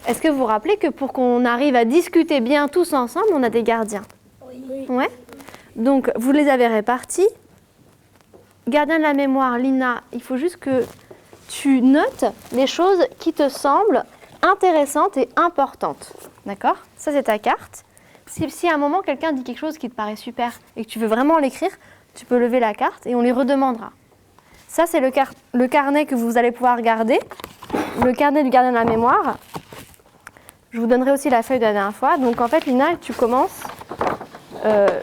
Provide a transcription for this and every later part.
Est-ce que vous vous rappelez que pour qu'on arrive à discuter bien tous ensemble, on a des gardiens? Oui. Ouais. Donc, vous les avez répartis. Gardien de la mémoire, Lina, il faut juste que tu notes les choses qui te semblent intéressantes et importantes. D'accord? Ça, c'est ta carte. Si à un moment, quelqu'un dit quelque chose qui te paraît super et que tu veux vraiment l'écrire, tu peux lever la carte et on les redemandera. Ça, c'est le carnet que vous allez pouvoir garder, le carnet du gardien de la mémoire. Je vous donnerai aussi la feuille de la dernière fois. Donc, en fait, Lina, tu commences.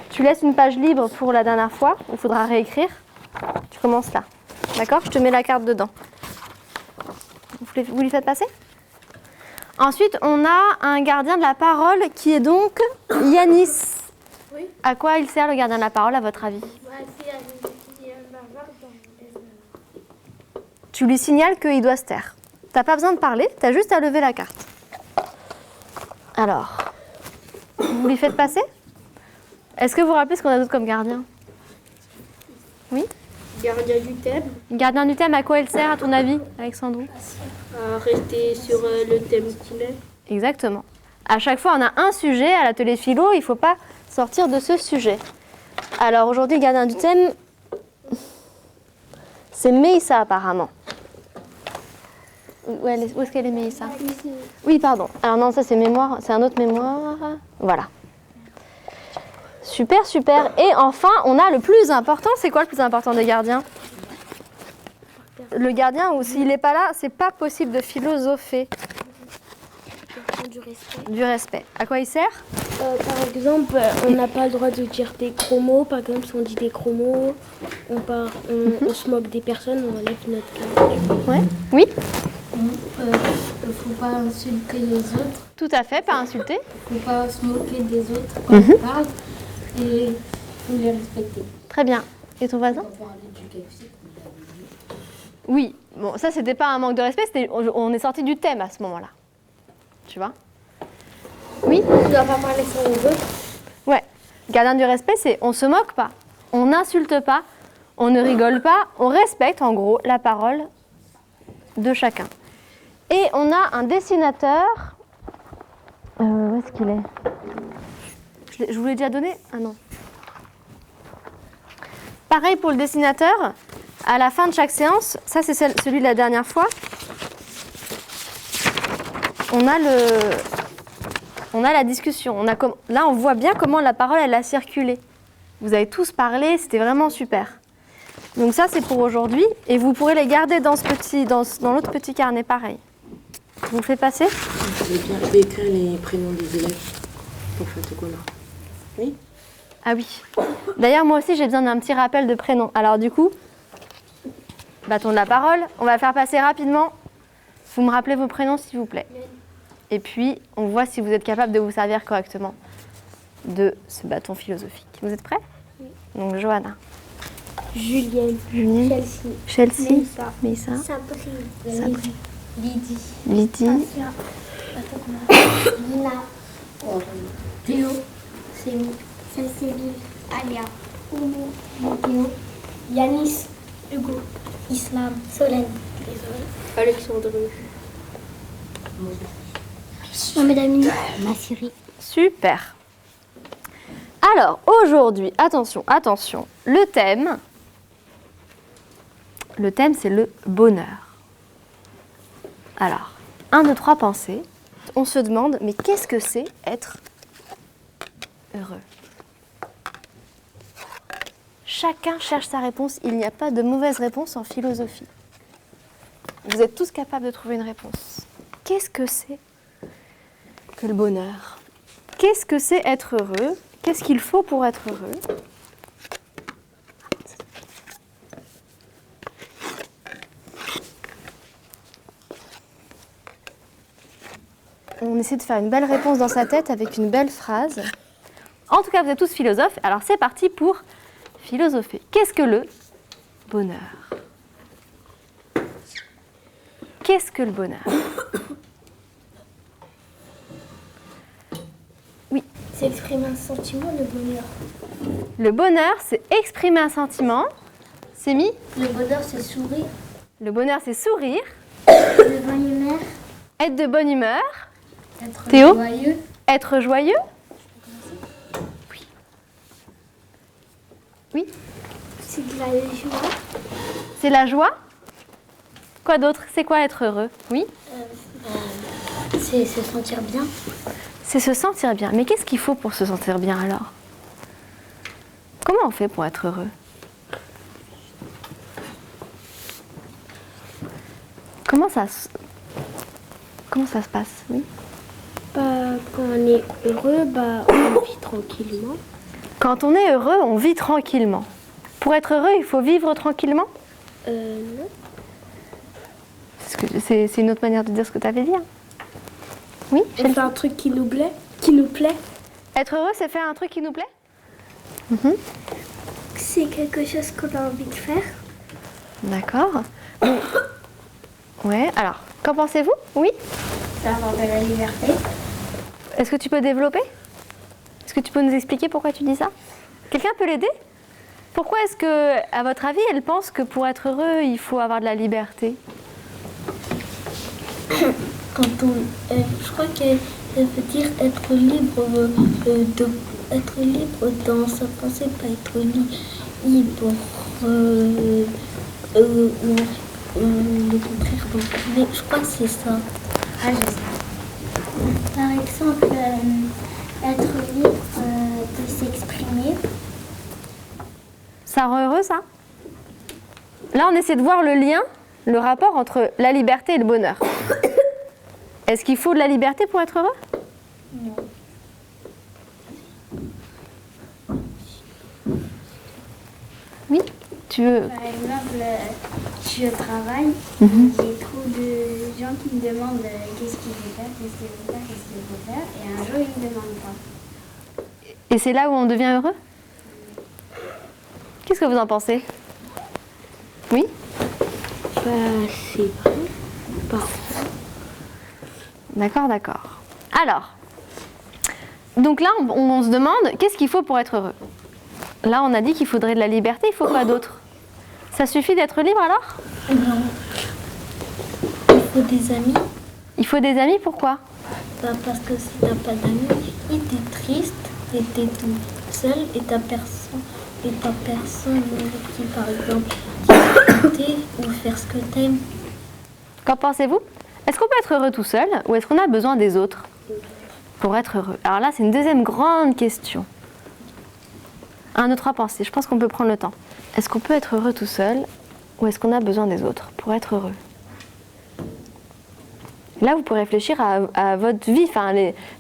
Tu laisses une page libre pour la dernière fois, où il faudra réécrire. Tu commences là. D'accord? Je te mets la carte dedans. Vous lui faites passer? Ensuite, on a un gardien de la parole qui est donc Yanis. Oui. À quoi il sert le gardien de la parole, à votre avis? Tu lui signales qu'il doit se taire. Tu n'as pas besoin de parler, tu as juste à lever la carte. Alors, vous lui faites passer? Est-ce que vous vous rappelez ce qu'on a d'autre comme gardien? Oui? Gardien du thème. Gardien du thème, à quoi il sert, à ton avis, Alexandre? À rester sur le thème qu'il est. Exactement. À chaque fois, on a un sujet à l'atelier philo, il ne faut pas sortir de ce sujet. Alors aujourd'hui, le gardien du thème, c'est Meïssa apparemment. Où est-ce qu'elle est, Meïssa? Oui, pardon. Alors non, ça c'est mémoire, c'est un autre mémoire. Voilà. Super, super. Et enfin, on a le plus important. C'est quoi le plus important des gardiens? Le gardien, ou s'il n'est pas là, c'est pas possible de philosopher. Du respect. Du respect. À quoi il sert? Par exemple, on n'a pas le droit de dire des gros mots. Par exemple, si on dit des gros mots, on se moque des personnes, on enlève notre carte. Ouais. Oui. Faut pas insulter les autres, Tout à fait, pas insulter. faut pas se moquer des autres quand on parle et faut les respecter. Très bien. Et ton voisin? On parler du KFC. Oui. Bon, ça, c'était pas un manque de respect, on est sorti du thème à ce moment-là. Tu vois? Oui? On ne doit pas parler sur les autres. Ouais. Gardien du respect, c'est on se moque pas, on n'insulte pas, on ne rigole pas, on respecte en gros la parole de chacun. Et on a un dessinateur. Où est-ce qu'il est? Je vous l'ai déjà donné? Ah non. Pareil pour le dessinateur. À la fin de chaque séance, ça c'est celui de la dernière fois, on a la discussion. Là, on voit bien comment la parole elle a circulé. Vous avez tous parlé, c'était vraiment super. Donc ça, c'est pour aujourd'hui. Et vous pourrez les garder dans l'autre petit carnet, pareil. Vous le faites passer? Je vais écrire les prénoms des élèves pour faire tout qu'on a. Oui? Ah oui. D'ailleurs, moi aussi, j'ai besoin d'un petit rappel de prénom. Alors du coup, bâton de la parole, on va le faire passer rapidement. Vous me rappelez vos prénoms, s'il vous plaît. Et puis, on voit si vous êtes capable de vous servir correctement de ce bâton philosophique. Vous êtes prêts? Oui. Donc, Johanna. Julienne. Chelsea. Mélissa. Sabrine. Lydie. Lydie. Lina. Théo. Cécile. Alia. Oumou. Théo. Yanis. Hugo. Islam. Solène. Alexandre. Mohamed Amin. Massiri. Super. Alors, aujourd'hui, attention, le thème, c'est le bonheur. Alors, 1, 2, 3, pensées. On se demande, mais qu'est-ce que c'est être heureux? Chacun cherche sa réponse. Il n'y a pas de mauvaise réponse en philosophie. Vous êtes tous capables de trouver une réponse. Qu'est-ce que c'est que le bonheur? Qu'est-ce que c'est être heureux? Qu'est-ce qu'il faut pour être heureux? On essaie de faire une belle réponse dans sa tête avec une belle phrase. En tout cas, vous êtes tous philosophes. Alors c'est parti pour philosopher. Qu'est-ce que le bonheur? Qu'est-ce que le bonheur? Oui. C'est exprimer un sentiment, le bonheur. Le bonheur, c'est exprimer un sentiment. C'est mis? Le bonheur, c'est sourire. Le bonheur, c'est sourire. De bonne humeur. Être de bonne humeur. Être Théo? joyeux. Être joyeux? Oui. C'est de la joie. C'est la joie? Quoi d'autre? C'est quoi être heureux? Oui. C'est se sentir bien. C'est se sentir bien. Mais qu'est-ce qu'il faut pour se sentir bien alors? Comment on fait pour être heureux? Comment ça se passe? Oui. Bah, quand on est heureux, bah, on vit tranquillement. Quand on est heureux, on vit tranquillement. Pour être heureux, il faut vivre tranquillement? Non. C'est une autre manière de dire ce que tu avais dit. Hein. Oui. C'est un truc qui nous plaît. Qui nous plaît. Être heureux, c'est faire un truc qui nous plaît? C'est quelque chose qu'on a envie de faire. D'accord. Ouais, alors, qu'en pensez-vous? Oui? D'avoir de la liberté. Est-ce que tu peux développer? Est-ce que tu peux nous expliquer pourquoi tu dis ça? Quelqu'un peut l'aider? Pourquoi est-ce que, à votre avis, elle pense que pour être heureux, il faut avoir de la liberté? Je crois qu'elle veut dire être libre être libre dans sa pensée, pas être libre le contraire. Mais je crois que c'est ça. Ah, je sais. Par exemple, être libre de s'exprimer. Ça rend heureux, ça? Là, on essaie de voir le lien, le rapport entre la liberté et le bonheur. Est-ce qu'il faut de la liberté pour être heureux? Non. Oui? Tu veux... Par exemple, je travaille, j'ai trop de gens qui me demandent qu'est-ce qu'il veut faire, qu'est-ce qu'il veut faire, qu'est-ce qu'il faut faire, et un jour ils ne me demandent pas. Et c'est là où on devient heureux? Qu'est-ce que vous en pensez? Oui? Bah, c'est vrai. Parfois. D'accord, d'accord. Alors, donc là, on se demande, qu'est-ce qu'il faut pour être heureux? Là, on a dit qu'il faudrait de la liberté, il faut quoi d'autre? Ça suffit d'être libre alors? Non. Il faut des amis. Il faut des amis, pourquoi? Bah, parce que si t'as pas d'amis, et t'es triste, et t'es tout seul, et t'as personne qui, par exemple, t'écouter ou faire ce que t'aimes. Qu'en pensez-vous? Est-ce qu'on peut être heureux tout seul ou est-ce qu'on a besoin des autres pour être heureux? Alors là, c'est une deuxième grande question. 1, 2, 3 pensées. Je pense qu'on peut prendre le temps. Est-ce qu'on peut être heureux tout seul ou est-ce qu'on a besoin des autres pour être heureux? Là, vous pouvez réfléchir à votre vie, enfin,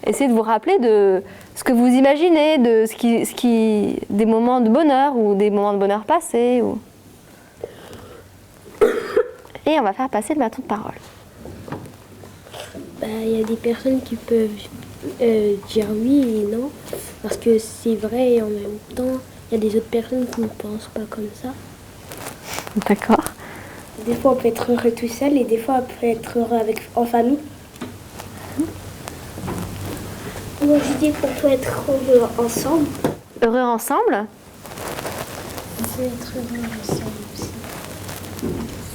essayez de vous rappeler de ce que vous imaginez, de des moments de bonheur ou des moments de bonheur passés. Et on va faire passer le bâton de parole. Bah, il y a des personnes qui peuvent dire oui et non, parce que c'est vrai et en même temps, il y a des autres personnes qui ne pensent pas comme ça. D'accord. Des fois, on peut être heureux tout seul et des fois, on peut être heureux en famille. Moi, je dis qu'on peut être heureux ensemble. Heureux ensemble? On peut être heureux ensemble aussi.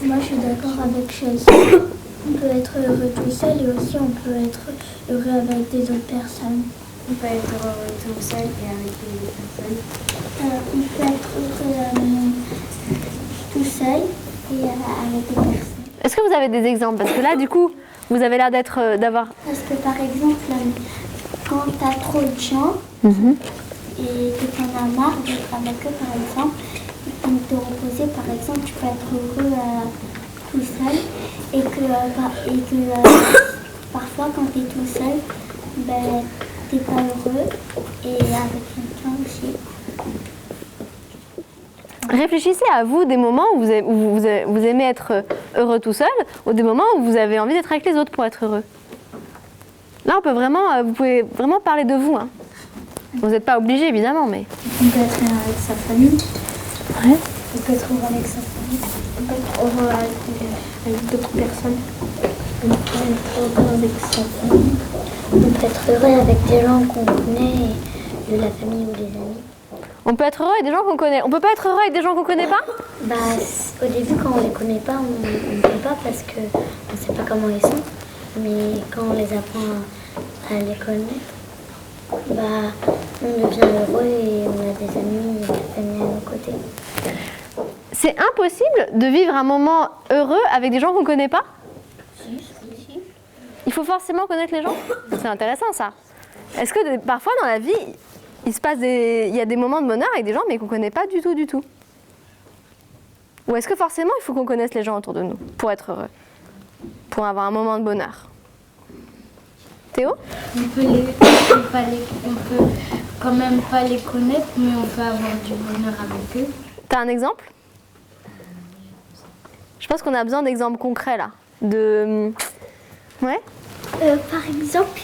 Moi, je suis d'accord avec Chelsea. On peut être heureux tout seul et aussi on peut être heureux avec des autres personnes. On peut être heureux tout seul et avec des autres personnes. On peut être heureux tout seul et avec des personnes. Est-ce que vous avez des exemples? Parce que là, du coup, vous avez l'air d'avoir... Parce que par exemple, quand tu as trop de gens et que tu en as marre d'être avec eux, par exemple, et de te reposer, par exemple, tu peux être heureux tout seul et que parfois quand tu es tout seul, ben, tu n'es pas heureux et avec quelqu'un aussi. Réfléchissez à vous des moments où vous aimez être heureux tout seul ou des moments où vous avez envie d'être avec les autres pour être heureux. Là, vous pouvez vraiment parler de vous. Hein. Vous n'êtes pas obligé, évidemment, mais... On peut être avec sa famille. Ouais. On peut être heureux avec sa famille. On peut être heureux avec d'autres personnes. On peut être heureux avec sa famille. On peut être heureux avec des gens qu'on connaît, de la famille ou des amis. On peut être heureux avec des gens qu'on connaît. On peut pas être heureux avec des gens qu'on connaît pas? Bah, au début, quand on les connaît pas, on ne peut pas parce qu'on ne sait pas comment ils sont. Mais quand on les apprend À les connaître, bah, on devient heureux et on a des amis et de la famille à nos côtés. C'est impossible de vivre un moment heureux avec des gens qu'on ne connaît pas? Il faut forcément connaître les gens? C'est intéressant ça. Est-ce que parfois dans la vie, il y a des moments de bonheur avec des gens mais qu'on ne connaît pas du tout? Ou est-ce que forcément il faut qu'on connaisse les gens autour de nous pour être heureux? Pour avoir un moment de bonheur? Théo? On peut quand même pas les connaître, mais on peut avoir du bonheur avec eux. T'as un exemple? Je pense qu'on a besoin d'exemples concrets là. Ouais? Par exemple,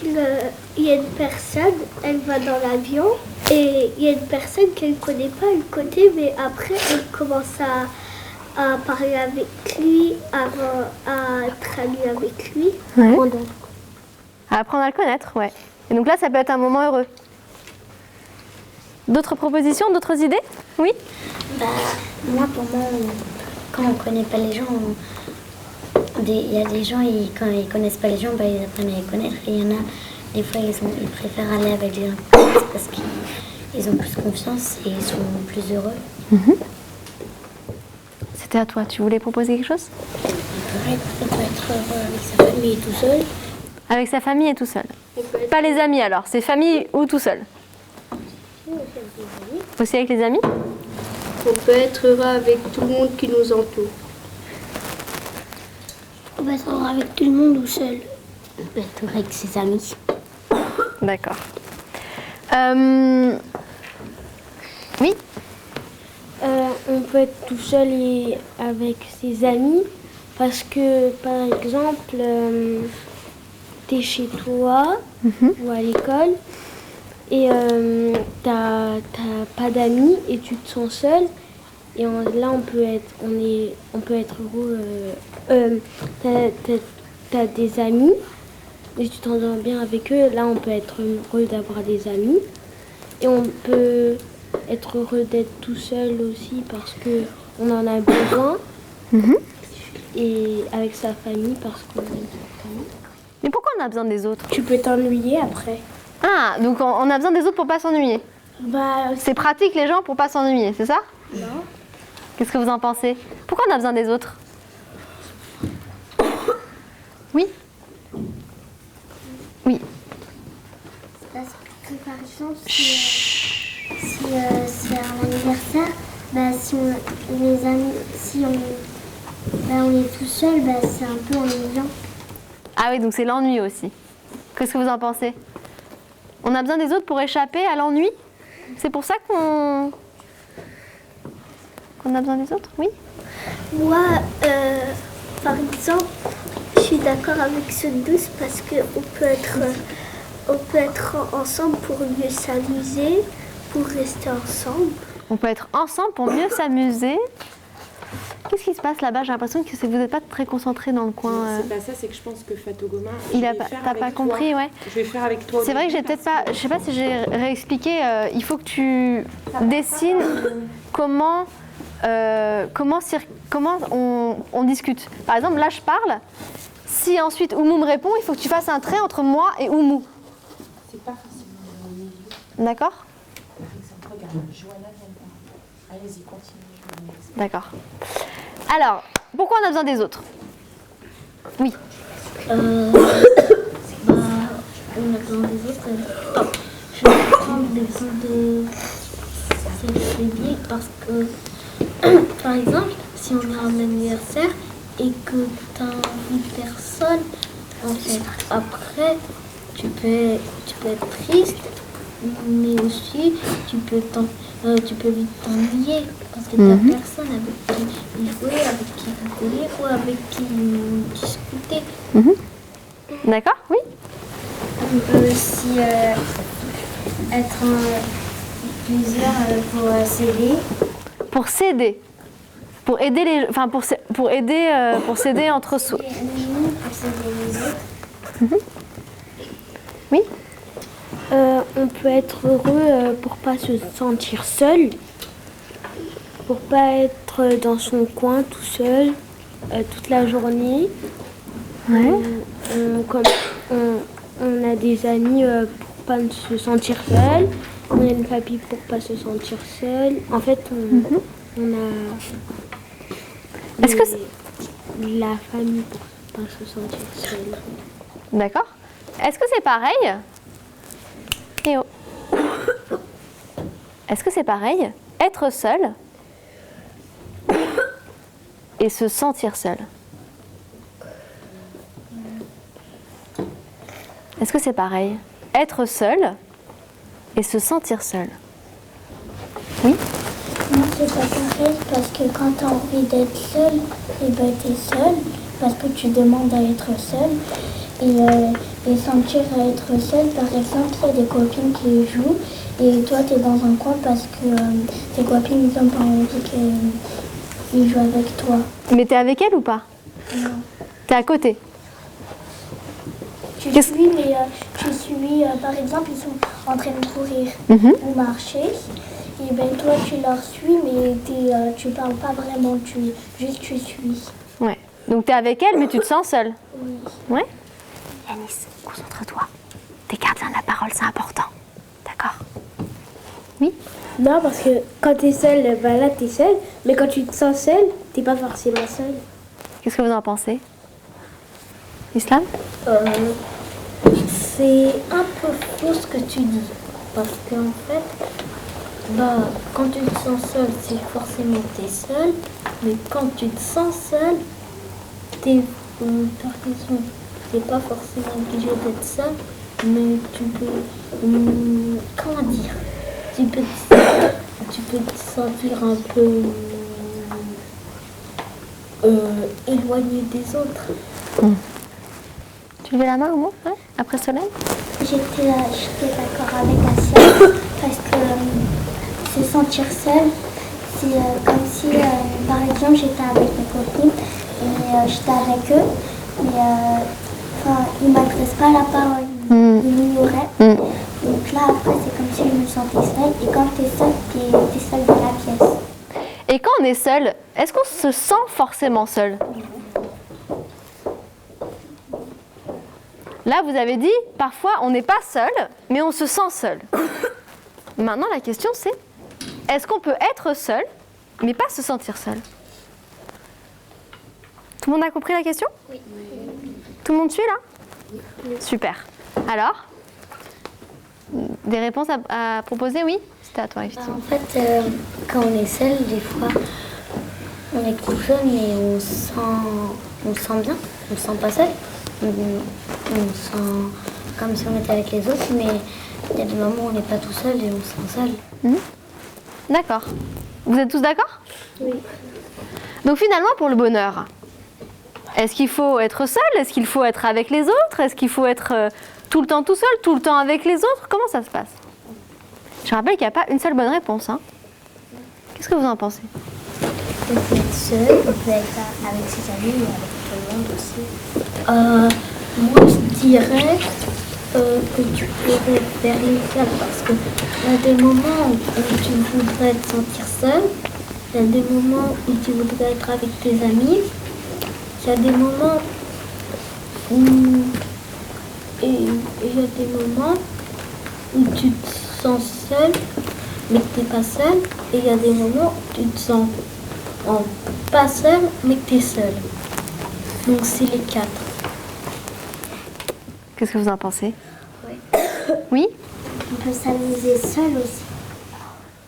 il y a une personne, elle va dans l'avion et il y a une personne qu'elle ne connaît pas le côté, mais après elle commence à parler avec lui, à être amie avec lui. Ouais. À apprendre à le connaître, ouais. Et donc là, ça peut être un moment heureux. D'autres propositions, d'autres idées? Oui? Bah, moi, pour moi, quand on ne connaît pas les gens, il y a des gens, quand ils ne connaissent pas les gens, bah, ils apprennent à les connaître. Et il y en a, des fois, ils préfèrent aller avec les gens parce qu'ils ont plus confiance et ils sont plus heureux. C'était à toi. Tu voulais proposer quelque chose? Il peut être heureux avec sa famille tout seul. Avec sa famille et tout seul. Pas les amis alors, c'est famille ou tout seul? Aussi avec les amis? On peut être heureux avec tout le monde qui nous entoure. On peut être heureux avec tout le monde ou seul. On peut être heureux avec ses amis. D'accord. Oui? On peut être tout seul et avec ses amis parce que, par exemple, t'es chez toi ou à l'école et t'as pas d'amis et tu te sens seul et là on peut être heureux. T'as des amis et tu t'entends bien avec eux, là on peut être heureux d'avoir des amis et on peut être heureux d'être tout seul aussi parce que on en a besoin et avec sa famille parce qu'on aime sa famille. Mais pourquoi on a besoin des autres? Tu peux t'ennuyer après. Ah, donc on a besoin des autres pour pas s'ennuyer. Bah, C'est pratique les gens pour pas s'ennuyer, c'est ça? non. Qu'est-ce que vous en pensez? Pourquoi on a besoin des autres? Oui? Oui. Parce que par exemple, si c'est un anniversaire, bah, on est tout seul, bah, c'est un peu ennuyant. Ah oui, donc c'est l'ennui aussi. Qu'est-ce que vous en pensez? On a besoin des autres pour échapper à l'ennui? C'est pour ça qu'on a besoin des autres? Oui? Moi, par exemple, je suis d'accord avec ce 12 parce qu'on peut être ensemble pour mieux s'amuser, pour rester ensemble. On peut être ensemble pour mieux s'amuser. Qu'est-ce qui se passe là-bas? J'ai l'impression que vous n'êtes pas très concentré dans le coin. C'est pas ça, c'est que je pense que Fatou Goma, T'as pas compris, ouais. Je vais faire avec toi. C'est vrai que j'ai peut-être pas, je sais pas si j'ai réexpliqué. Il faut que tu dessines comment on discute. Par exemple, là je parle. Si ensuite Oumou me répond, il faut que tu fasses un trait entre moi et Oumou. C'est pas forcément au milieu. D'accord? Par exemple, regarde, Johanna vient de voir. Allez-y, continue. D'accord. Alors, pourquoi on a besoin des autres? Oui. On a besoin des autres. Je vais prendre l'exemple de s'aider parce que, par exemple, si on a un anniversaire et que tu as envie de personne, en fait, après, tu peux être triste, mais aussi tu peux vite t'ennuyer parce que tu n'as personne avec qui jouer, avec qui rigoler ou avec qui discuter. D'accord? Oui. On peut aussi être plusieurs pour s'aider. Pour s'aider. Pour aider les, enfin pour s'aider entre soi. Pour s'aider les autres. Oui. On peut être heureux pour pas se sentir seul, pour pas être dans son coin tout seul toute la journée. Ouais. On a a des amis pour pas se sentir seul. On a une famille pour pas se sentir seul. En fait, on a Est-ce que la famille pour pas se sentir seul. D'accord. Est-ce que c'est pareil? Théo. Est-ce que c'est pareil? Être seul et se sentir seul. Est-ce que c'est pareil? Être seul et se sentir seul. Oui? Non, c'est pas pareil parce que quand tu as envie d'être seul, et ben tu es seul parce que tu demandes à être seul. Et sentir à être seul, par exemple, il y a des copines qui jouent et toi tu es dans un coin parce que tes copines n'ont pas envie qu'ils jouent avec toi. Mais t'es avec elle ou pas? Non. T'es à côté? Tu suis, mais tu suis, par exemple, ils sont en train de courir ou marcher. Et ben toi tu leur suis, mais tu parles pas vraiment, tu suis. Ouais. Donc t'es avec elle, mais tu te sens seule? Oui. Ouais? Yanis, concentre-toi. T'es gardien de la parole, c'est important. D'accord? Oui? Non, parce que quand t'es seul, bah là t'es seul. Mais quand tu te sens seul, t'es pas forcément seul. Qu'est-ce que vous en pensez? Islam? C'est un peu faux ce que tu dis. Parce qu'en fait, quand tu te sens seul, c'est forcément que tu es seul. Mais quand tu te sens seul, t'es pas forcément obligé d'être seul. Mais tu peux. Comment dire? Tu peux te sentir un peu éloigné des autres. Tu levais la main au moins? Ouais. Après Soleil? J'étais d'accord avec Asia parce que se sentir seul, c'est comme si, par exemple, j'étais avec mes copines et j'étais avec eux, mais ils ne m'adressent pas la parole, ils m'ignoraient. Donc là, après, c'est comme si je me sentais seule. Et quand tu es seule, tu es seule dans la pièce. Et quand on est seul, est-ce qu'on se sent forcément seul? Là, vous avez dit, parfois, on n'est pas seul, mais on se sent seul. Maintenant, la question, c'est, est-ce qu'on peut être seul, mais pas se sentir seul? Tout le monde a compris la question? Oui. Tout le monde suit, là? Oui. Super. Alors, des réponses à proposer? Oui? C'était à toi, effectivement. En fait, quand on est seul, des fois, on est tout jeune et on se sent bien, on se sent pas seul. On se sent comme si on était avec les autres, mais il y a des moments où on n'est pas tout seul et on se sent seul. D'accord. Vous êtes tous d'accord? Oui. Donc finalement, pour le bonheur, est-ce qu'il faut être seul? Est-ce qu'il faut être avec les autres? Est-ce qu'il faut être tout le temps tout seul, tout le temps avec les autres? Comment ça se passe? Je rappelle qu'il n'y a pas une seule bonne réponse. Hein. Qu'est-ce que vous en pensez? On peut être seul, on peut être avec ses amis et avec tout le monde aussi. Moi, je dirais que tu pourrais faire l'égal parce que il y a des moments où tu voudrais te sentir seul, il y a des moments où tu voudrais être avec tes amis, il y a des moments où il y a des moments où tu te sens seul mais que tu n'es pas seul, et il y a des moments où tu te sens pas seul mais que tu es seul. Donc c'est les 4. Qu'est-ce que vous en pensez? Oui. Oui? On peut s'amuser seul aussi.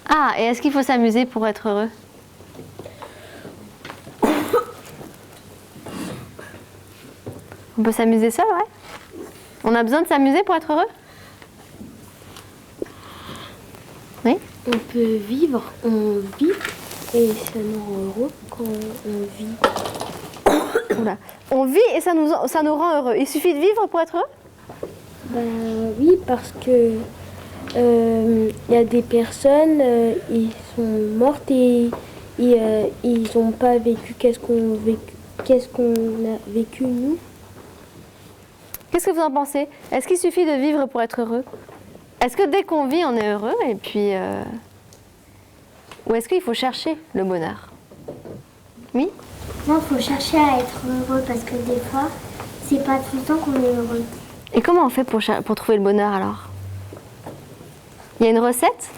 Ah, et est-ce qu'il faut s'amuser pour être heureux? On peut s'amuser seul, ouais? On a besoin de s'amuser pour être heureux? Oui? On peut vivre, on vit et ça nous rend heureux quand on vit. Oula. On vit et ça nous rend heureux. Il suffit de vivre pour être heureux? Oui, parce que y a des personnes, ils sont mortes et ils n'ont pas vécu qu'est-ce qu'on a vécu nous. Qu'est-ce que vous en pensez? Est-ce qu'il suffit de vivre pour être heureux? Est-ce que dès qu'on vit, on est heureux et puis ou est-ce qu'il faut chercher le bonheur? Oui? Non, il faut chercher à être heureux parce que des fois, c'est pas tout le temps qu'on est heureux. Et comment on fait pour trouver le bonheur alors? Il y a une recette?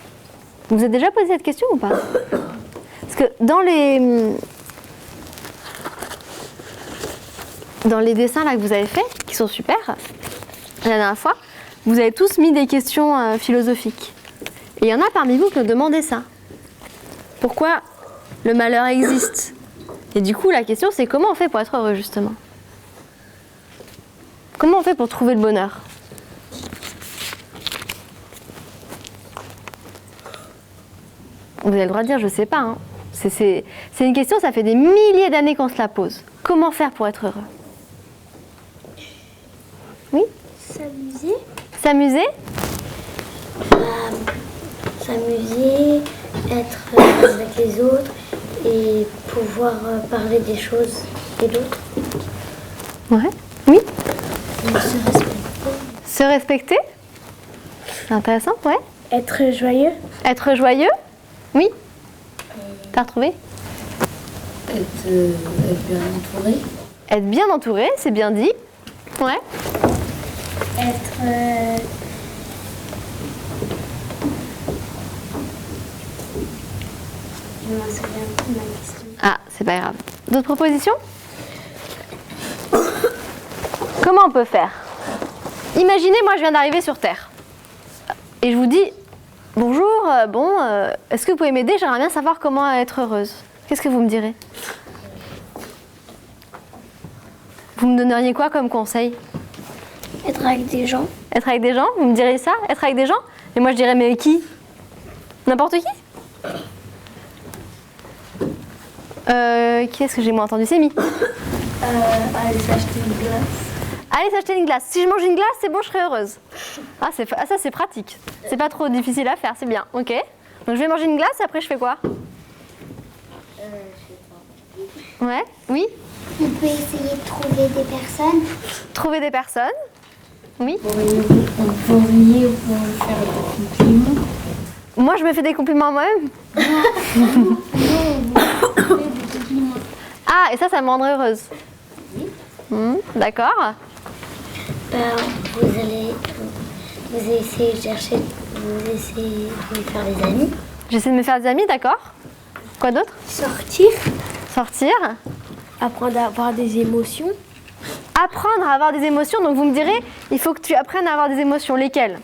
Vous vous êtes déjà posé cette question ou pas? Parce que dans les dessins là que vous avez faits, qui sont super, la dernière fois, vous avez tous mis des questions philosophiques. Et il y en a parmi vous qui nous demandaient ça. Pourquoi le malheur existe? Et du coup, la question c'est comment on fait pour être heureux justement? Comment on fait pour trouver le bonheur? Vous avez le droit de dire je sais pas. Hein. C'est une question, ça fait des milliers d'années qu'on se la pose. Comment faire pour être heureux? Oui? S'amuser. S'amuser? S'amuser, être avec les autres et pouvoir parler des choses et d'autres. Ouais. Oui? Et se respecter. Se respecter? C'est intéressant, ouais. Être joyeux. Être joyeux? Oui. T'as retrouvé? Être bien entouré. Être bien entouré, c'est bien dit. Ouais. Être Je m'en souviens plus de ma question. Ah, c'est pas grave. D'autres propositions? Comment on peut faire? Imaginez, moi je viens d'arriver sur Terre. Et je vous dis, bonjour, est-ce que vous pouvez m'aider? J'aimerais bien savoir comment être heureuse. Qu'est-ce que vous me direz? Vous me donneriez quoi comme conseil? être avec des gens. Être avec des gens? Vous me direz ça? Être avec des gens? Et moi je dirais, mais qui? N'importe qui? Qui est-ce que j'ai moins entendu? C'est mis. Aller s'acheter une glace. Allez s'acheter une glace. Si je mange une glace, c'est bon, je serai heureuse. Ah, ça c'est pratique. C'est pas trop difficile à faire, c'est bien. Ok. Donc je vais manger une glace et après je fais quoi? Ouais. Oui. On peut essayer de trouver des personnes. Trouver des personnes. Oui. Pour rire ou pour faire des compliments. Moi, je me fais des compliments à moi-même. Ah, et ça me rendrait heureuse. D'accord. Vous essayez de chercher, vous essayez de faire des amis. J'essaie de me faire des amis, d'accord. Quoi d'autre? Sortir. Sortir. Apprendre à avoir des émotions. Apprendre à avoir des émotions. Donc vous me direz, il faut que tu apprennes à avoir des émotions. Lesquelles?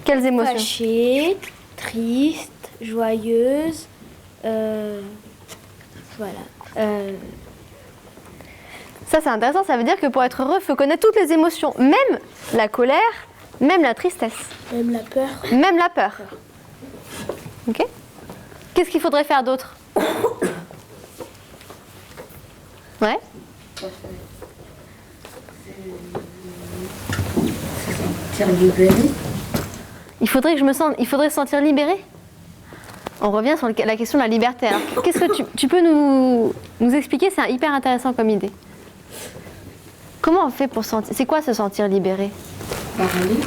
Quelles émotions? Fâchée, triste, joyeuse. Voilà. Ça, c'est intéressant. Ça veut dire que pour être heureux, il faut connaître toutes les émotions. Même la colère, même la tristesse. Même la peur. Même la peur. Ok? Qu'est-ce qu'il faudrait faire d'autre? Ouais? Se sentir libéré. Il faudrait se sentir libéré. On revient sur la question de la liberté. Alors, qu'est-ce que tu peux nous expliquer? C'est hyper intéressant comme idée. Comment on fait pour sentir? C'est quoi se sentir libéré? Parler.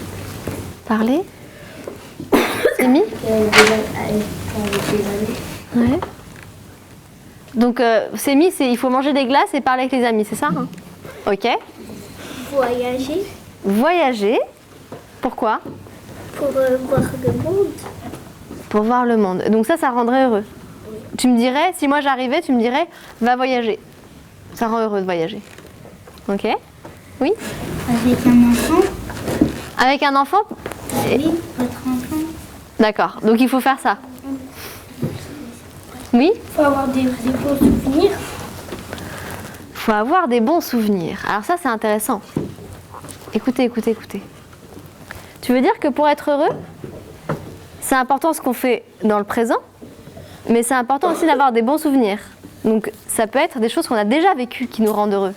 Parler? C'est mis? Ouais. Donc, c'est mis, il faut manger des glaces et parler avec les amis, c'est ça, hein? Ok. Voyager. Voyager. Pourquoi? Pour voir le monde. Pour voir le monde. Donc ça rendrait heureux. Oui. Tu me dirais, si moi j'arrivais, tu me dirais, va voyager. Ça rend heureux de voyager. Ok? Oui? Avec un enfant. Avec un enfant? Oui, votre enfant. D'accord. Donc il faut faire ça. Oui? Il faut avoir des beaux souvenirs. Il faut avoir des bons souvenirs. Alors ça, c'est intéressant. Écoutez. Tu veux dire que pour être heureux, c'est important ce qu'on fait dans le présent, mais c'est important aussi d'avoir des bons souvenirs. Donc ça peut être des choses qu'on a déjà vécues qui nous rendent heureux.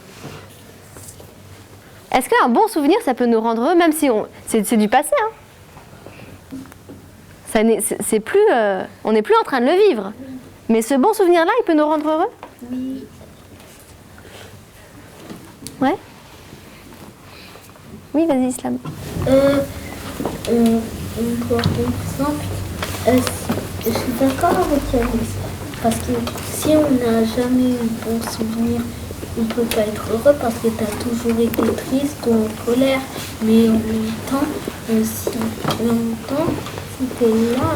Est-ce qu'un bon souvenir, ça peut nous rendre heureux, même si c'est du passé, hein? C'est plus, on n'est plus en train de le vivre. Mais ce bon souvenir-là, il peut nous rendre heureux? Oui. Ouais? Oui, vas-y, Islam. Par exemple, je suis d'accord avec Alice. Parce que si on n'a jamais eu de bons souvenirs on peut pas être heureux parce que tu as toujours été triste ou en colère. Mais en même temps, si tu es là,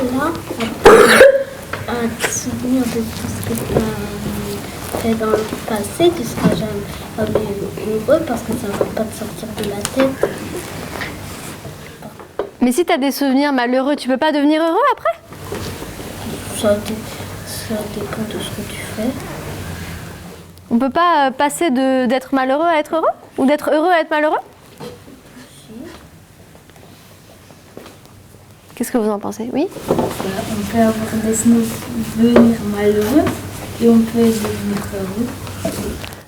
à te souvenir de tout ce que tu as fait dans le passé, tu seras jamais heureux parce que ça va pas te sortir de la tête. Mais si tu as des souvenirs malheureux, tu peux pas devenir heureux après? Ça dépend de ce que tu fais. On peut pas passer d'être malheureux à être heureux? Ou d'être heureux à être malheureux? Qu'est-ce que vous en pensez? Oui? On peut avoir des souvenirs malheureux et on peut devenir heureux.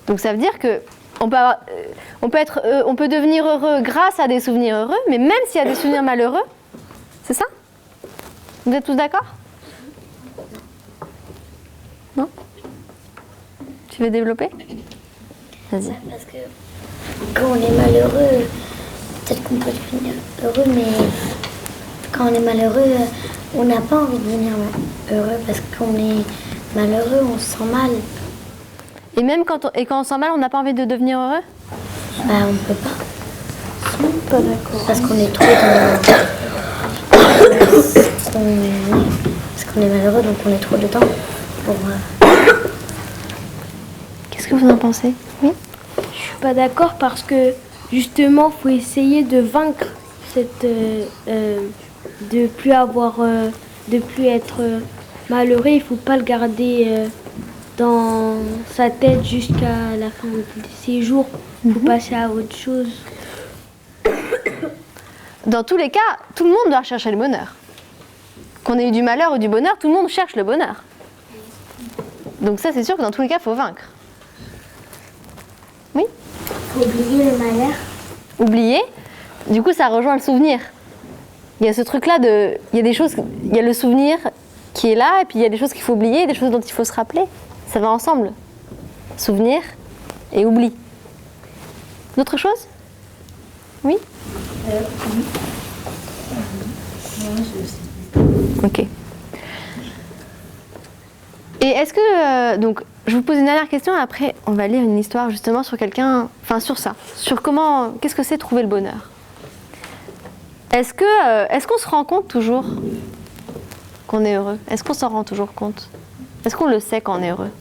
Donc ça veut dire que on peut devenir heureux grâce à des souvenirs heureux, mais même s'il y a des souvenirs malheureux, c'est ça? Vous êtes tous d'accord? Non? Tu veux développer? Vas-y. Parce que quand on est malheureux, peut-être qu'on peut devenir heureux, mais quand on est malheureux, on n'a pas envie de devenir heureux parce qu'on est malheureux, on se sent mal. Et même quand on se sent mal, on n'a pas envie de devenir heureux? Bah, on peut pas. Pas d'accord. Parce qu'on est trop dans... Parce qu'on est malheureux, donc on est trop dedans. Pour, Qu'est-ce que vous en pensez? Oui? Je suis pas d'accord parce que justement, faut essayer de vaincre cette, de plus être malheureux. Il faut pas le garder dans sa tête jusqu'à la fin de ses jours. Il faut passer à autre chose. Dans tous les cas, tout le monde doit chercher le bonheur. Qu'on ait eu du malheur ou du bonheur, tout le monde cherche le bonheur. Donc ça, c'est sûr que dans tous les cas, il faut vaincre. Oui? faut oublier le malheur. Oublier, du coup, ça rejoint le souvenir. Il y a ce truc-là il y a des choses, il y a le souvenir qui est là, et puis il y a des choses qu'il faut oublier, des choses dont il faut se rappeler. Ça va ensemble. Souvenir et oubli. D'autres choses? Oui? Oui. Ok. Et est-ce que, donc, je vous pose une dernière question, et après on va lire une histoire justement sur quelqu'un, enfin sur ça, sur qu'est-ce que c'est trouver le bonheur. Est-ce qu'on se rend compte toujours qu'on est heureux? Est-ce qu'on s'en rend toujours compte? Est-ce qu'on le sait quand on est heureux?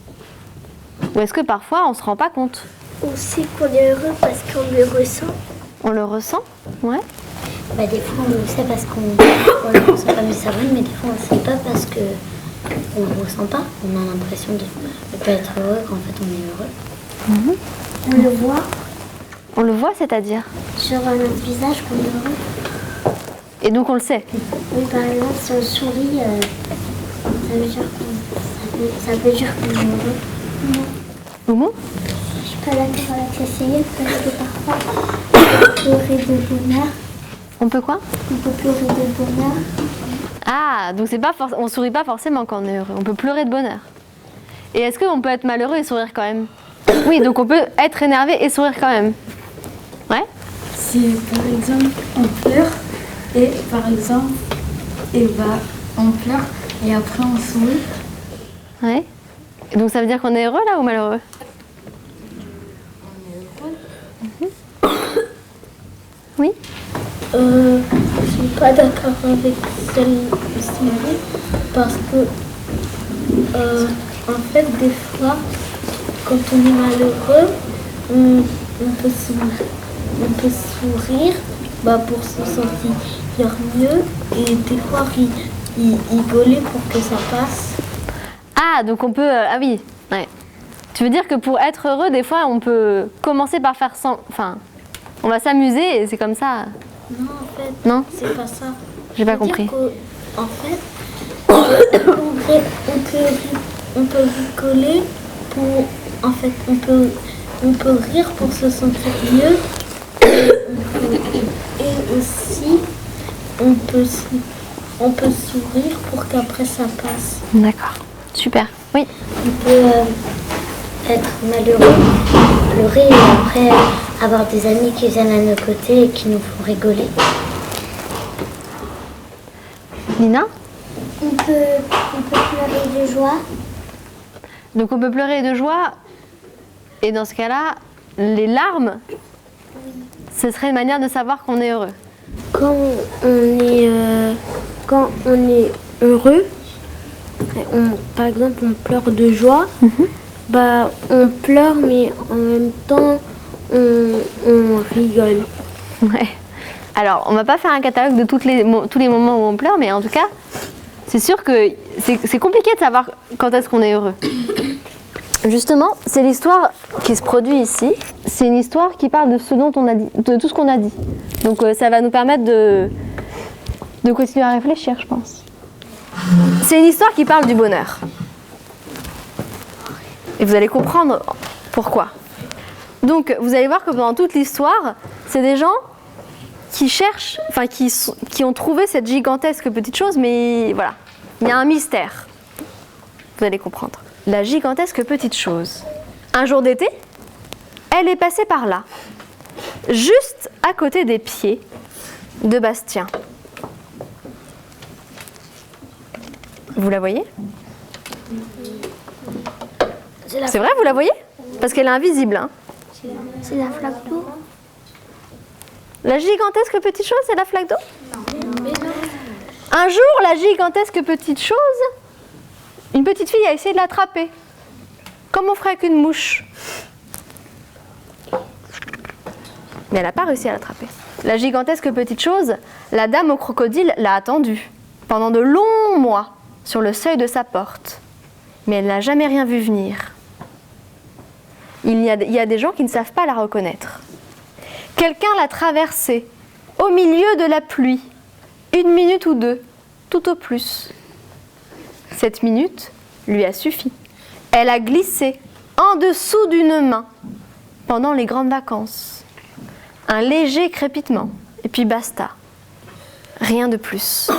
Ou est-ce que parfois on se rend pas compte? On sait qu'on est heureux parce qu'on le ressent. On le ressent? Ouais. Bah, des fois on le sait parce qu'on le ressent pas, mais ça va, mais des fois on le sait pas parce que on le ressent pas. On a l'impression de pas être heureux quand en fait on est heureux. Mhm. On le voit On le voit, c'est-à-dire? sur notre visage qu'on est heureux. Et donc on le sait? Oui, par exemple, si on sourit, ça veut dire qu'on est heureux. Moumou? Je suis pas d'accord avec l'essayer parce que parfois on peut pleurer de bonheur. On peut quoi? On peut pleurer de bonheur. Ah, donc c'est pas on sourit pas forcément quand on est heureux. On peut pleurer de bonheur. Et est-ce qu'on peut être malheureux et sourire quand même? Oui, donc on peut être énervé et sourire quand même. Ouais? Si par exemple on pleure et par exemple on pleure et après on sourit. Ouais. Et donc ça veut dire qu'on est heureux là ou malheureux? Oui? Je suis pas d'accord avec celle-ci parce que en fait des fois quand on est malheureux on peut sourire pour se sentir mieux et des fois rigoler pour que ça passe. Ah, donc on peut... ah oui, ouais. Tu veux dire que pour être heureux, des fois, on peut commencer par faire sans... Enfin, on va s'amuser et c'est comme ça. Non, en fait, Non? c'est pas ça. J'ai pas compris. En fait, on peut rigoler pour... En fait, on peut rire pour se sentir mieux. Et aussi, on peut sourire pour qu'après ça passe. D'accord. Super. Oui. On peut être malheureux, pleurer et après avoir des amis qui viennent à nos côtés et qui nous font rigoler. Nina? On peut pleurer de joie. Donc on peut pleurer de joie Et dans ce cas-là, les larmes, ce serait une manière de savoir qu'on est heureux. Quand on est heureux, par exemple on pleure de joie, bah on pleure mais en même temps on rigole. Ouais. Alors, on va pas faire un catalogue de tous les moments où on pleure, mais en tout cas, c'est sûr que c'est compliqué de savoir quand est-ce qu'on est heureux. Justement, c'est l'histoire qui se produit ici. C'est une histoire qui parle de ce dont on a dit, de tout ce qu'on a dit. Donc, ça va nous permettre de continuer à réfléchir, je pense. C'est une histoire qui parle du bonheur. Et vous allez comprendre pourquoi. Donc, vous allez voir que pendant toute l'histoire, c'est des gens qui cherchent, enfin qui ont trouvé cette gigantesque petite chose, mais voilà, il y a un mystère. Vous allez comprendre. La gigantesque petite chose. Un jour d'été, elle est passée par là, juste à côté des pieds de Bastien. Vous la voyez ? C'est vrai, vous la voyez ? Parce qu'elle est invisible. Hein. C'est la flaque d'eau. La gigantesque petite chose, c'est la flaque d'eau ? Un jour, la gigantesque petite chose, une petite fille a essayé de l'attraper, comme on ferait avec une mouche. Mais elle n'a pas réussi à l'attraper. La gigantesque petite chose, la dame au crocodile l'a attendue pendant de longs mois sur le seuil de sa porte. Mais elle n'a jamais rien vu venir. Il y a des gens qui ne savent pas la reconnaître. Quelqu'un l'a traversée au milieu de la pluie, 1 minute ou 2, tout au plus. Cette minute lui a suffi. Elle a glissé en dessous d'une main pendant les grandes vacances. Un léger crépitement, et puis basta. Rien de plus.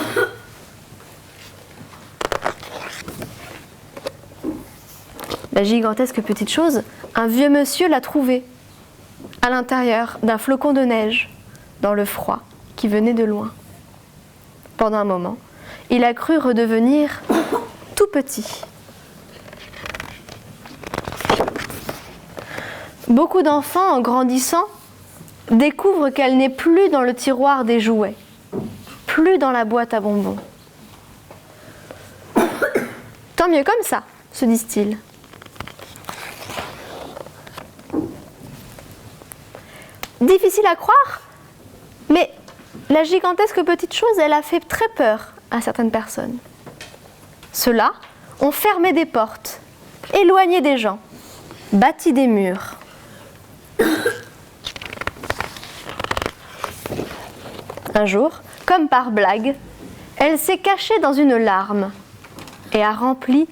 La gigantesque petite chose, un vieux monsieur l'a trouvée à l'intérieur d'un flocon de neige, dans le froid qui venait de loin. Pendant un moment, il a cru redevenir tout petit. Beaucoup d'enfants, en grandissant, découvrent qu'elle n'est plus dans le tiroir des jouets, plus dans la boîte à bonbons. Tant mieux comme ça, se disent-ils. Difficile à croire, mais la gigantesque petite chose, elle a fait très peur à certaines personnes. Ceux-là ont fermé des portes, éloigné des gens, bâti des murs. Un jour, comme par blague, elle s'est cachée dans une larme et a rempli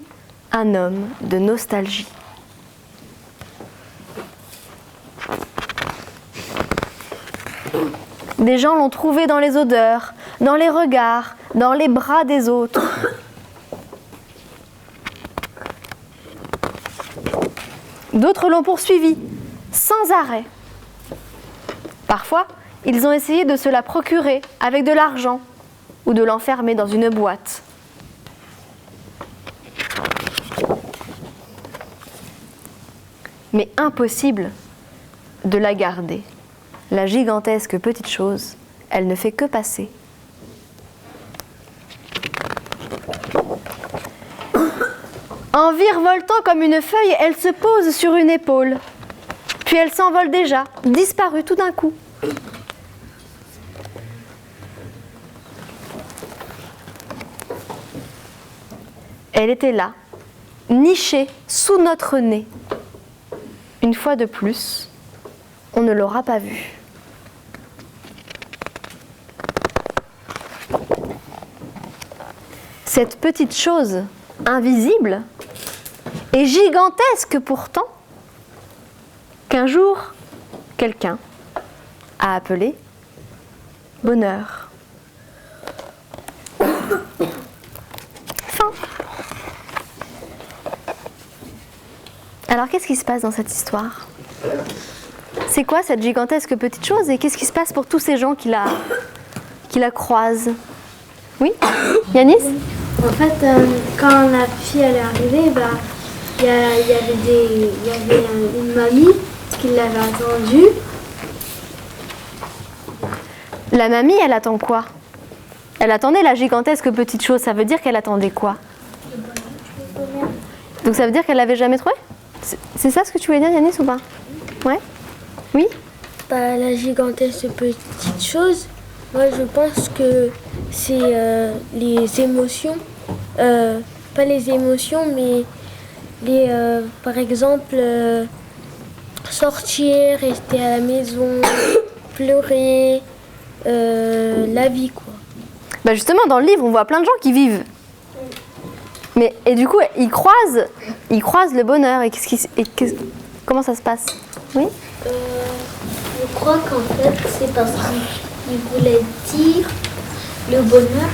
un homme de nostalgie. Des gens l'ont trouvée dans les odeurs, dans les regards, dans les bras des autres. D'autres l'ont poursuivie, sans arrêt. Parfois, ils ont essayé de se la procurer avec de l'argent ou de l'enfermer dans une boîte. Mais impossible de la garder. La gigantesque petite chose, elle ne fait que passer. En virevoltant comme une feuille, elle se pose sur une épaule. Puis elle s'envole déjà, disparue tout d'un coup. Elle était là, nichée sous notre nez. Une fois de plus, on ne l'aura pas vue. Cette petite chose invisible et gigantesque pourtant, qu'un jour, quelqu'un a appelé bonheur. Fin. Alors qu'est-ce qui se passe dans cette histoire ? C'est quoi cette gigantesque petite chose et qu'est-ce qui se passe pour tous ces gens qui la croisent ? Oui ? Yanis ? En fait, quand la fille elle est arrivée, il y avait une mamie qui l'avait attendue. La mamie, elle attend quoi? Elle attendait la gigantesque petite chose. Ça veut dire qu'elle attendait quoi? Donc ça veut dire qu'elle l'avait jamais trouvé? C'est ça ce que tu voulais dire, Yanis, ou pas? Ouais? Oui? Bah, la gigantesque petite chose, moi je pense que c'est les émotions. Pas les émotions, mais par exemple, sortir, rester à la maison, pleurer, la vie, quoi. Bah justement, dans le livre, on voit plein de gens qui vivent. Et du coup, ils croisent le bonheur. Comment ça se passe? Oui? Je crois qu'en fait, c'est parce qu'il voulait dire le bonheur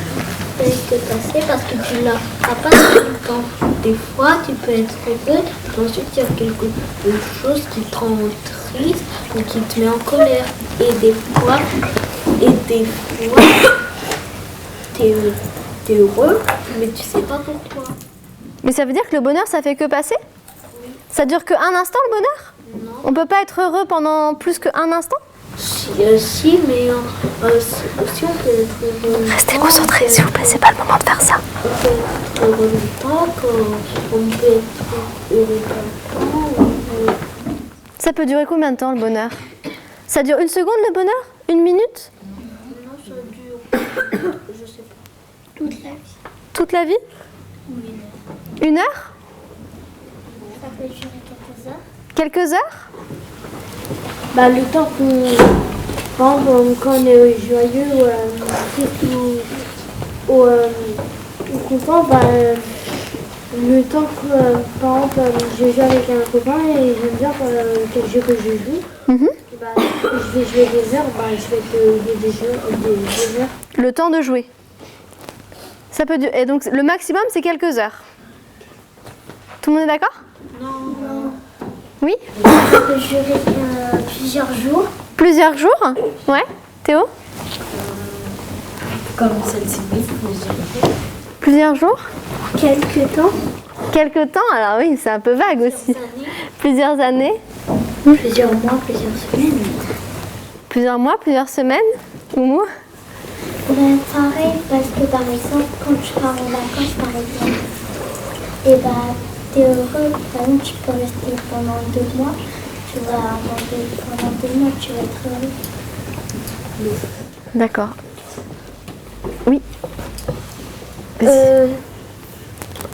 peut te passer parce que tu l'as pas tout le temps. Des fois, tu peux être heureux, ensuite il y a quelque chose qui te rend triste ou qui te met en colère. Et des fois, t'es heureux, mais tu sais pas pourquoi. Mais ça veut dire que le bonheur, ça fait que passer? Ça dure qu'un instant, le bonheur? Non. On peut pas être heureux pendant plus qu'un instant? Si, mais aussi on peut être heureux. Restez concentrés, s'il vous plaît, c'est pas le moment de faire ça. On peut être heureux longtemps, on peut être heureux longtemps. Ça peut durer combien de temps, le bonheur? Ça dure une seconde, le bonheur? Une minute? Non, ça dure, je sais pas. Toute la vie. Toute la vie? Une heure? Ça peut durer quelques heures. Quelques heures? Bah, le temps par exemple, quand on est joyeux ou content, bah, le temps que, par exemple, je joue avec un copain et j'aime bien quel jeu que je joue, bah, je vais jouer des heures, bah, je vais te des heures. Le temps de jouer. Ça peut durer. Et donc, le maximum, c'est quelques heures. Tout le monde est d'accord? Non. Oui? Ça peut durer plusieurs jours. Plusieurs jours? Ouais. Théo? Comme celle-ci, Plusieurs jours? Quelques temps. Quelques temps? Alors oui, c'est un peu vague aussi. Plusieurs années? Plusieurs mois, plusieurs semaines. Plusieurs mois, plusieurs semaines? Ou Ben, pareil, parce que par exemple, quand tu pars en vacances, par exemple, et bah, t'es heureux, par exemple, tu peux rester pendant 2 mois, tu vas pendant 2 mois, tu vas être heureux. D'accord. Oui.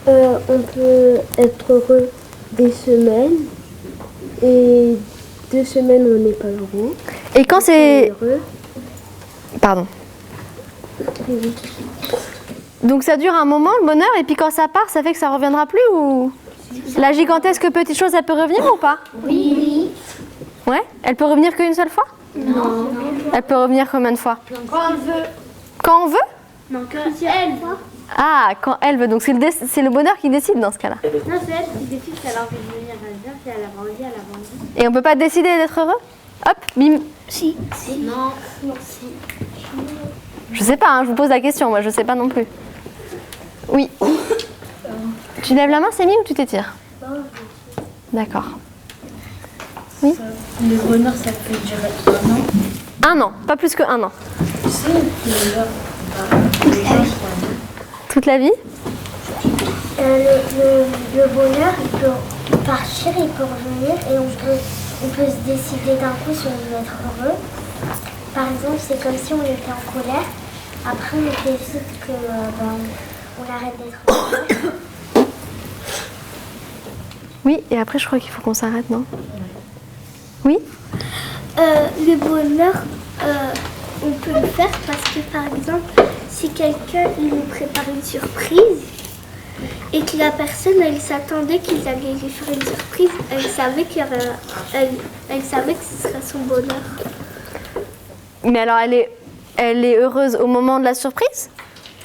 On peut être heureux des semaines et 2 semaines on n'est pas heureux. Et quand c'est... Heureux. Pardon. Donc ça dure un moment, le bonheur, et puis quand ça part, ça fait que ça reviendra plus ou... La gigantesque petite chose, elle peut revenir ou pas? Oui. Ouais? Elle peut revenir qu'une seule fois? Non. Elle peut revenir combien de fois? Quand on veut. Quand on veut? Non, elle. Ah, quand elle veut. Donc c'est le bonheur qui décide dans ce cas-là. Non, c'est elle qui décide qu'elle a envie de venir, elle vient, puis elle a envie, elle a envie. Et on peut pas décider d'être heureux? Hop, bim. Si. Non. Je sais pas, hein, je vous pose la question, moi je sais pas non plus. Oui. Tu lèves la main, Sémi, ou tu t'étires? D'accord. Oui? Le bonheur, ça peut durer 1 an. 1 an, pas plus que 1 an. Tu sais, le bonheur, Toute la vie? Le bonheur, il peut partir, il peut revenir et on peut se décider d'un coup si on veut être heureux. Par exemple, c'est comme si on était en colère. Après, on décide que on arrête d'être heureux. Oui, et après je crois qu'il faut qu'on s'arrête, non? Oui? Le bonheur, on peut le faire parce que par exemple, si quelqu'un il nous prépare une surprise et que la personne elle s'attendait qu'il allait lui faire une surprise, elle savait elle savait que ce serait son bonheur. Mais alors elle est heureuse au moment de la surprise?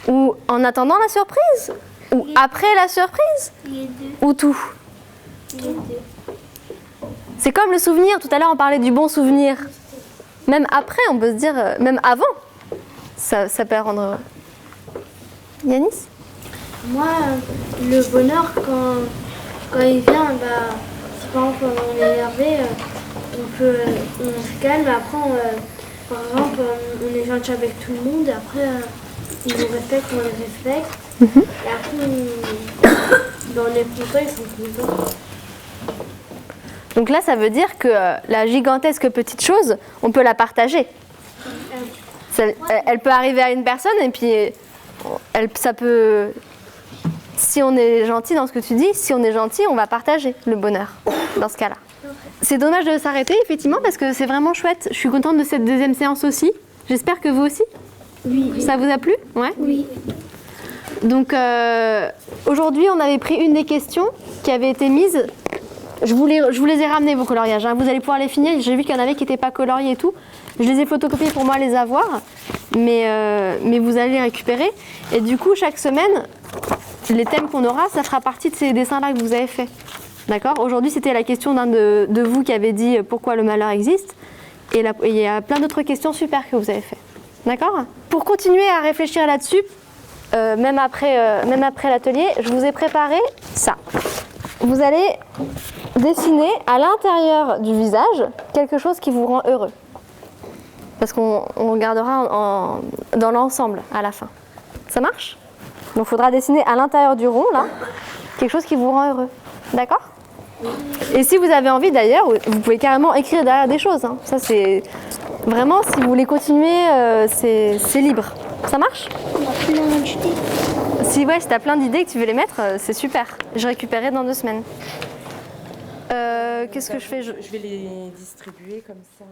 Ou en attendant la surprise? Ou après la surprise? Les deux. Ou tout? Les deux. C'est comme le souvenir, tout à l'heure on parlait du bon souvenir. Même après, on peut se dire, même avant, ça peut rendre heureux. Yanis? Moi, le bonheur, quand il vient, bah, si par exemple on est énervé, on se calme, après par exemple on est gentil avec tout le monde, et après ils nous respectent, on les respecte, et après on est contents, ils sont contents. Donc là, ça veut dire que la gigantesque petite chose, on peut la partager. Elle peut arriver à une personne et puis ça peut... Si on est gentil dans ce que tu dis, si on est gentil, on va partager le bonheur dans ce cas-là. C'est dommage de s'arrêter, effectivement, parce que c'est vraiment chouette. Je suis contente de cette deuxième séance aussi. J'espère que vous aussi. Oui. Ça vous a plu? Ouais. Oui. Donc aujourd'hui, on avait pris une des questions qui avait été mise. Je vous les ai ramenés, vos coloriages. Hein. Vous allez pouvoir les finir. J'ai vu qu'il y en avait qui n'étaient pas coloriés et tout. Je les ai photocopiés pour moi les avoir. Mais vous allez les récupérer. Et du coup, chaque semaine, les thèmes qu'on aura, ça fera partie de ces dessins-là que vous avez faits. D'accord? Aujourd'hui, c'était la question d'un de vous qui avait dit pourquoi le malheur existe. Et il y a plein d'autres questions super que vous avez faites. D'accord? Pour continuer à réfléchir là-dessus, même après l'atelier, je vous ai préparé ça. Vous allez dessiner à l'intérieur du visage quelque chose qui vous rend heureux. Parce qu'on regardera dans l'ensemble à la fin. Ça marche? Donc il faudra dessiner à l'intérieur du rond, là, quelque chose qui vous rend heureux. D'accord? Et si vous avez envie d'ailleurs, vous pouvez carrément écrire derrière des choses. Hein. Ça c'est... Vraiment, si vous voulez continuer, c'est libre. Ça marche? On a plein d'idées. Si tu as plein d'idées que tu veux les mettre, c'est super. Je récupérerai dans 2 semaines. Qu'est-ce que je fais? Je vais les distribuer comme ça.